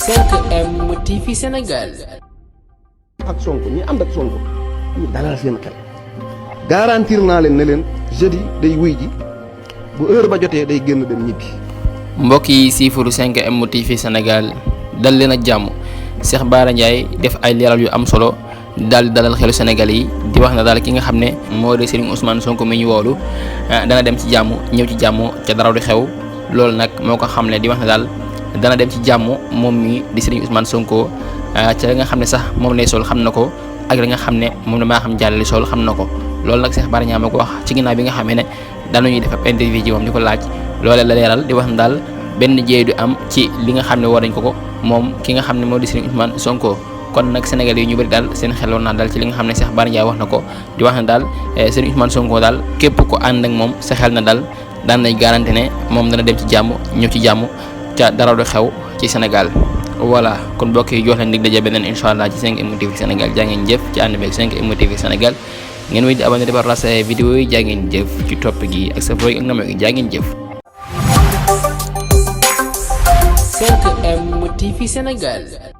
5M TV Sénégal. ak Sonko ñi ànd ak Sonko ñu dalal seen xel garantir naa leen ne leen jeudi day wuy ji bu heure ba jotee day génn dem ñibbi. mbokk yi siifuru 5M TV Sénégal dal leen ak jàmm Cheikh Bara Ndiaye def ay leeral yu am solo daal di dalal xelu Sénégal yi di wax na daal ki nga xam ne moo di Serigne Ousmane Sonko mi ñu woolu dana dem ci jàmm ñëw ci jàmm ca dara du xew loolu nag moo ko xam ne di wax ne daal dana dem ci jàmm moom mi di Serigne Ousmane Sonko ca li nga xam ne sax moom lay sol xam na ko ak li nga xam ne moom la maa xam jàllali sol xam na ko loolu nag Cheikh Bara Ndiaye moo ko wax ci ginnaaw bi nga xamee ne daanañuy def ab interview ci moom di ko laaj loolee la leeral di wax ne daal benn jéey du am ci li nga xam ne war nañ ko moom ki nga xam ne moo di Serigne Ousmane Sonko kon nag Sénégal yi ñu bëri daal seen xel woon naa daal ci li nga xam ne Cheikh Bara Ndiaye wax na ko di wax ne daal Serigne Ousmane Sonko daal képp ko ànd ak moom sa xel na daal daan nañ garanti ne moom dana dem ci jàmm ñëw ci jàmm ca dara du xew ci Sénégal. voilà kon mbokk yi jox leen dig daje beneen incha allah ci 5M TV Sénégal jaa ngeen jëf ci ànd beeg 5M TV Sénégal ngeen wéy di abonné di partager vidéo yi jaa ngeen jëf ci topp gi ak sa fooy ak nga gi jaa ngeen jëf. 5M TV Sénégal.